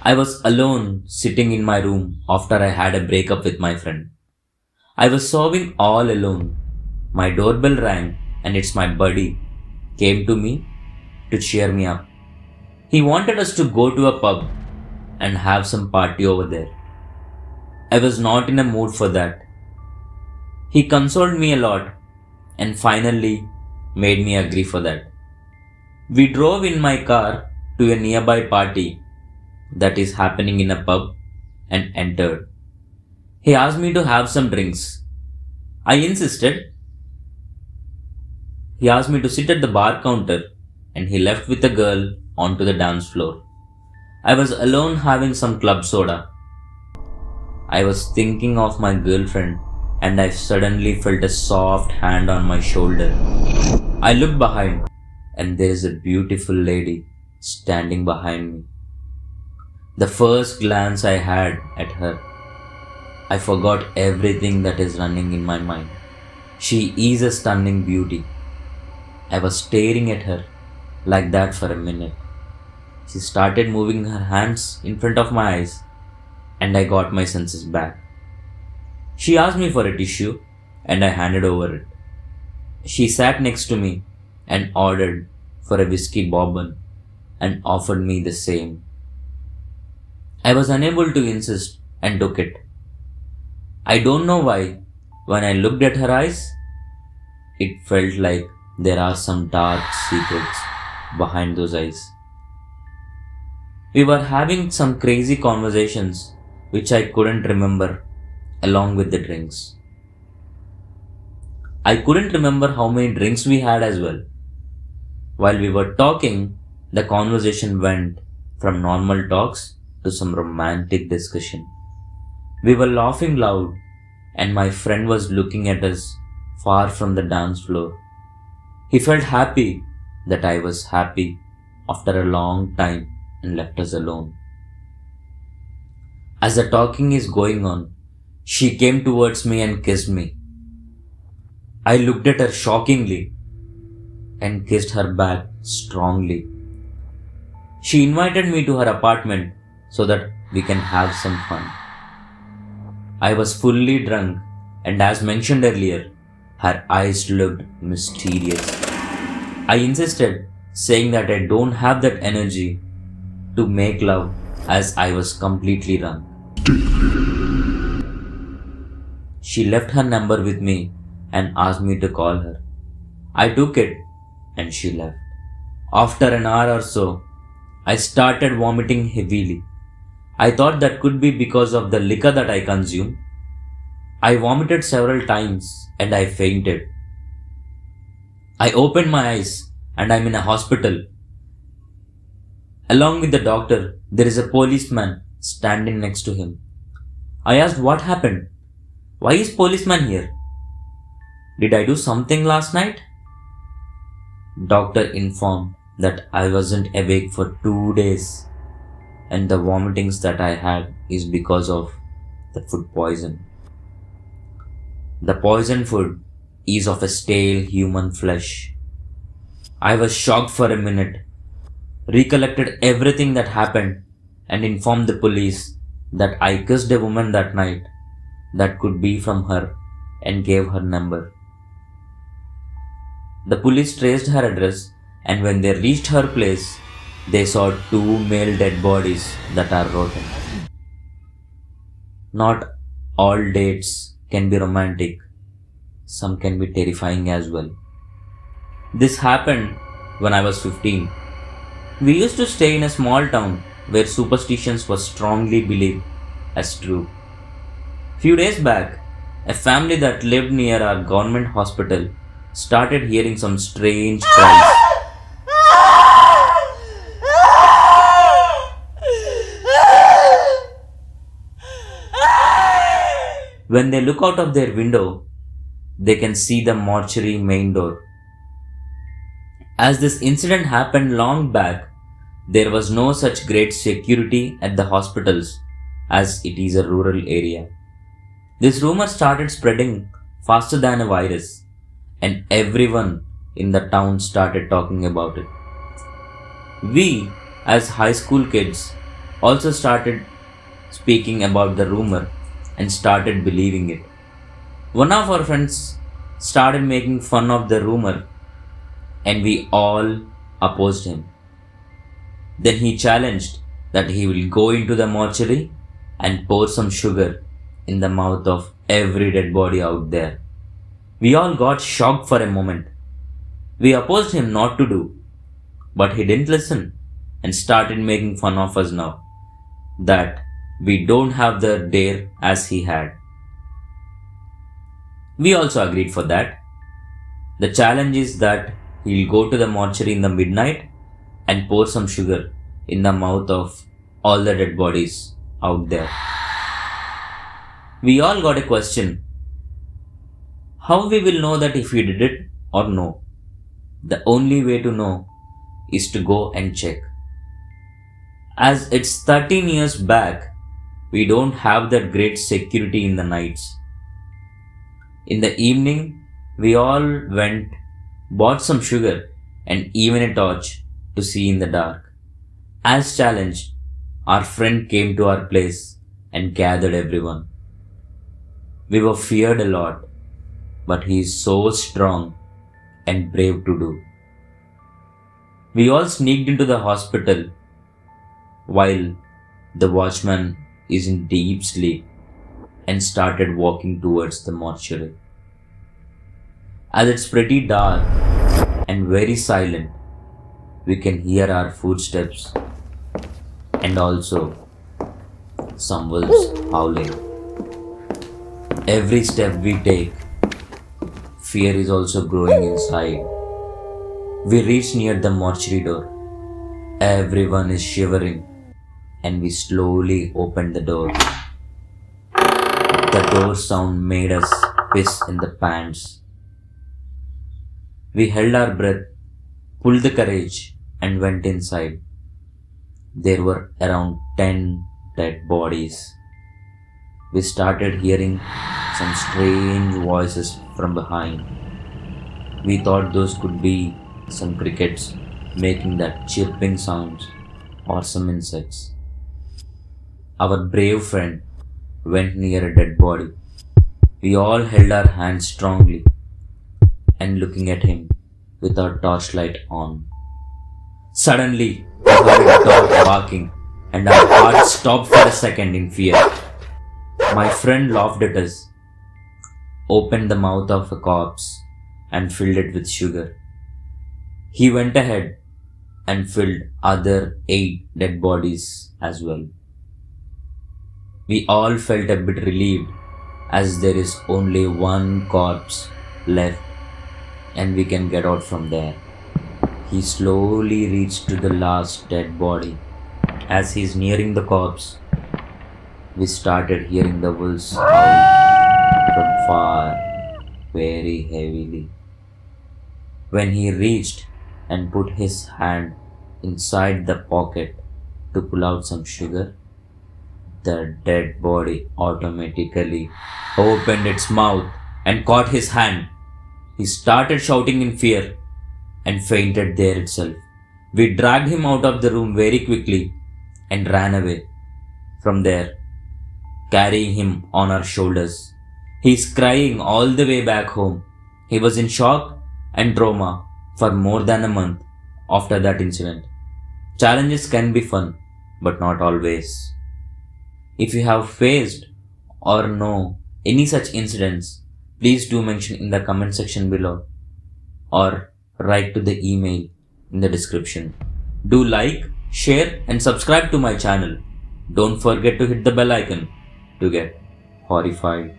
I was alone sitting in my room after I had a breakup with my friend. I was sobbing all alone. My doorbell rang and it's my buddy came to me to cheer me up. He wanted us to go to a pub and have some party over there. I was not in a mood for that. He consoled me a lot and finally made me agree for that. We drove in my car to a nearby party that is happening in a pub and entered. He asked me to have some drinks. I insisted. He asked me to sit at the bar counter and he left with a girl onto the dance floor. I was alone having some club soda. I was thinking of my girlfriend and I suddenly felt a soft hand on my shoulder. I looked behind and there is a beautiful lady standing behind me. The first glance I had at her, I forgot everything that is running in my mind. She is a stunning beauty. I was staring at her like that for a minute. She started moving her hands in front of my eyes and I got my senses back. She asked me for a tissue and I handed over it. She sat next to me and ordered for a whiskey bourbon and offered me the same. I was unable to insist and took it. I don't know why, when I looked at her eyes, it felt like there are some dark secrets behind those eyes. We were having some crazy conversations which I couldn't remember along with the drinks. I couldn't remember how many drinks we had as well. While we were talking, the conversation went from normal talks to some romantic discussion. We were laughing loud, and my friend was looking at us far from the dance floor. He felt happy that I was happy after a long time and left us alone. As the talking is going on, she came towards me and kissed me. I looked at her shockingly and kissed her back strongly. She invited me to her apartment so that we can have some fun. I was fully drunk, and as mentioned earlier, her eyes looked mysterious. I insisted, saying that I don't have that energy to make love as I was completely drunk. She left her number with me and asked me to call her. I took it and she left. After an hour or so, I started vomiting heavily. I thought that could be because of the liquor that I consumed. I vomited several times and I fainted. I opened my eyes and I'm in a hospital. Along with the doctor, there is a policeman standing next to him. I asked what happened. Why is policeman here? Did I do something last night? Doctor informed that I wasn't awake for 2 days and the vomitings that I had is because of the food poison. The poisoned food is of a stale human flesh. I was shocked for a minute, recollected everything that happened, and informed the police that I kissed a woman that night that could be from her and gave her number. The police traced her address, and when they reached her place, they saw 2 male dead bodies that are rotten. Not all dates can be romantic, some can be terrifying as well. This happened when I was 15. We used to stay in a small town where superstitions were strongly believed as true. Few days back, a family that lived near our government hospital started hearing some strange cries. When they look out of their window, they can see the mortuary main door. As this incident happened long back, there was no such great security at the hospitals as it is a rural area. This rumor started spreading faster than a virus, and everyone in the town started talking about it. We, as high school kids, also started speaking about the rumor and started believing it. One of our friends started making fun of the rumor and we all opposed him. Then he challenged that he will go into the mortuary and pour some sugar in the mouth of every dead body out there. We all got shocked for a moment. We opposed him not to do, but he didn't listen and started making fun of us now that we don't have the dare as he had. We also agreed for that. The challenge is that he'll go to the mortuary in the midnight and pour some sugar in the mouth of all the dead bodies out there. We all got a question. How we will know that if he did it or no? The only way to know is to go and check. As it's 13 years back, we don't have that great security in the nights. In the evening, we all went, bought some sugar and even a torch to see in the dark. As challenged, our friend came to our place and gathered everyone. We were feared a lot, but he is so strong and brave to do. We all sneaked into the hospital while the watchman is in deep sleep and started walking towards the mortuary. As it's pretty dark and very silent, we can hear our footsteps and also some wolves howling. Every step we take, fear is also growing inside. We reach near the mortuary door. Everyone is shivering and we slowly open the door. The door sound made us piss in the pants. We held our breath, pulled the courage and went inside. There were around 10 dead bodies. We started hearing some strange voices from behind. We thought those could be some crickets making that chirping sounds or some insects. Our brave friend went near a dead body. We all held our hands strongly and looking at him with our torchlight on. Suddenly, we heard a dog barking and our hearts stopped for a second in fear. My friend laughed at us, opened the mouth of a corpse and filled it with sugar. He went ahead and filled other 8 dead bodies as well. We all felt a bit relieved as there is only one corpse left and we can get out from there. He slowly reached to the last dead body. As he is nearing the corpse, we started hearing the wolves howl from far, very heavily. When he reached and put his hand inside the pocket to pull out some sugar, the dead body automatically opened its mouth and caught his hand. He started shouting in fear and fainted there itself. We dragged him out of the room very quickly and ran away from there, carrying him on our shoulders. He's crying all the way back home. He was in shock and trauma for more than a month after that incident. Challenges can be fun, but not always. If you have faced or know any such incidents, please do mention in the comment section below or write to the email in the description. Do like, share and subscribe to my channel. Don't forget to hit the bell icon to get horrified